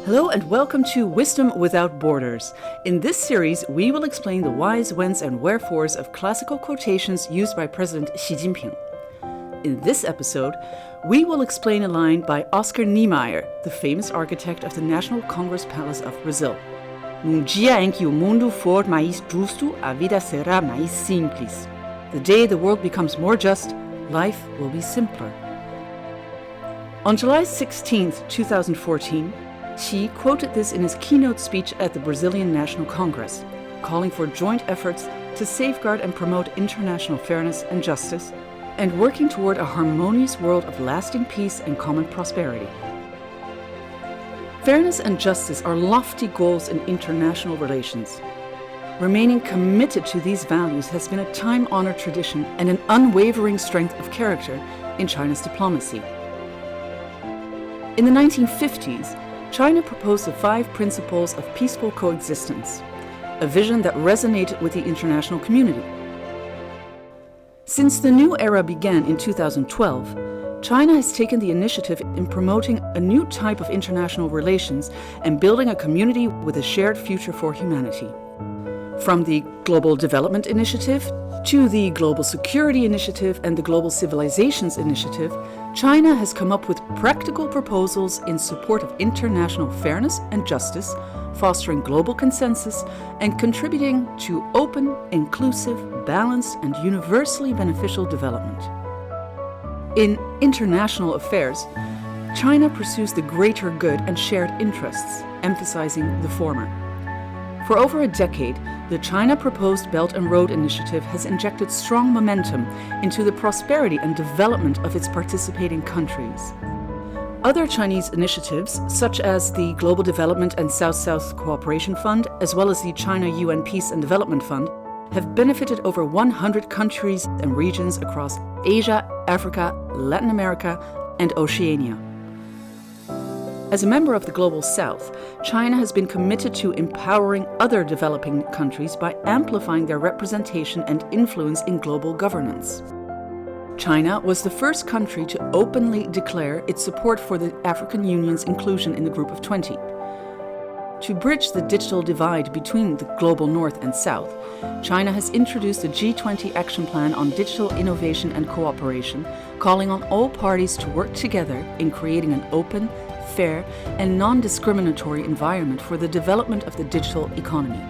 Hello and welcome to Wisdom Without Borders. In this series, we will explain the whys, whens and wherefores of classical quotations used by President Xi Jinping. In this episode, we will explain a line by Oscar Niemeyer, the famous architect of the National Congress Palace of Brazil. Num dia em que o mundo for mais justo, a vida será mais simples. The day the world becomes more just, life will be simpler. On July 16, 2014, Xi quoted this in his keynote speech at the Brazilian National Congress, calling for joint efforts to safeguard and promote international fairness and justice, and working toward a harmonious world of lasting peace and common prosperity. Fairness and justice are lofty goals in international relations. Remaining committed to these values has been a time-honored tradition and an unwavering strength of character in China's diplomacy. In the 1950s, China proposed the 5 principles of peaceful coexistence, a vision that resonated with the international community. Since the new era began in 2012, China has taken the initiative in promoting a new type of international relations and building a community with a shared future for humanity. From the Global Development Initiative to the Global Security Initiative and the Global Civilizations Initiative, China has come up with practical proposals in support of international fairness and justice, fostering global consensus, and contributing to open, inclusive, balanced, and universally beneficial development. In international affairs, China pursues the greater good and shared interests, emphasizing the former. For over a decade, the China Proposed Belt and Road Initiative has injected strong momentum into the prosperity and development of its participating countries. Other Chinese initiatives, such as the Global Development and South-South Cooperation Fund, as well as the China-UN Peace and Development Fund, have benefited over 100 countries and regions across Asia, Africa, Latin America, and Oceania. As a member of the Global South, China has been committed to empowering other developing countries by amplifying their representation and influence in global governance. China was the first country to openly declare its support for the African Union's inclusion in the Group of 20. To bridge the digital divide between the global North and South, China has introduced a G20 action plan on digital innovation and cooperation, calling on all parties to work together in creating an open, fair, and non-discriminatory environment for the development of the digital economy.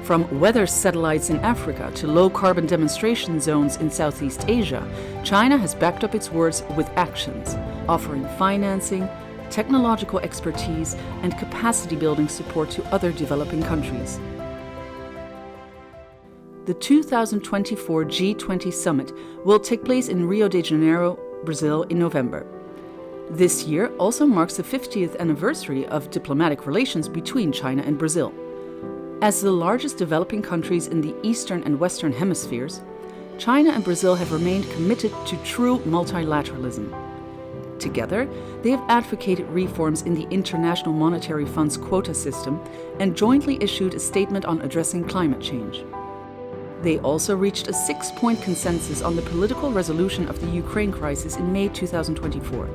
From weather satellites in Africa to low-carbon demonstration zones in Southeast Asia, China has backed up its words with actions, offering financing, technological expertise, and capacity-building support to other developing countries. The 2024 G20 summit will take place in Rio de Janeiro, Brazil in November. This year also marks the 50th anniversary of diplomatic relations between China and Brazil. As the largest developing countries in the Eastern and Western hemispheres, China and Brazil have remained committed to true multilateralism. Together, they have advocated reforms in the International Monetary Fund's quota system and jointly issued a statement on addressing climate change. They also reached a 6-point consensus on the political resolution of the Ukraine crisis in May 2024.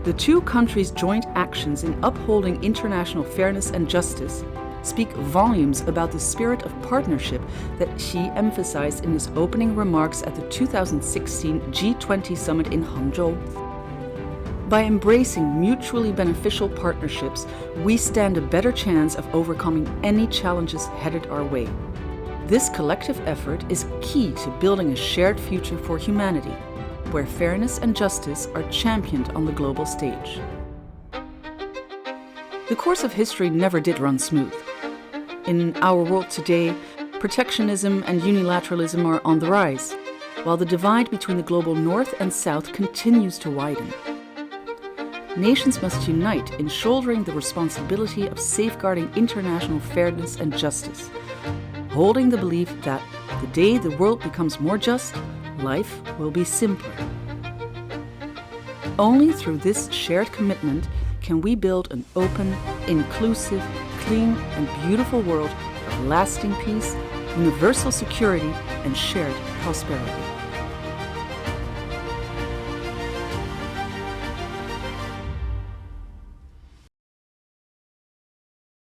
The two countries' joint actions in upholding international fairness and justice speak volumes about the spirit of partnership that Xi emphasized in his opening remarks at the 2016 G20 summit in Hangzhou. By embracing mutually beneficial partnerships, we stand a better chance of overcoming any challenges headed our way. This collective effort is key to building a shared future for humanity, where fairness and justice are championed on the global stage. The course of history never did run smooth. In our world today, protectionism and unilateralism are on the rise, while the divide between the global North and South continues to widen. Nations must unite in shouldering the responsibility of safeguarding international fairness and justice, holding the belief that the day the world becomes more just, life will be simpler. Only through this shared commitment can we build an open, inclusive, clean, and beautiful world of lasting peace, universal security, and shared prosperity.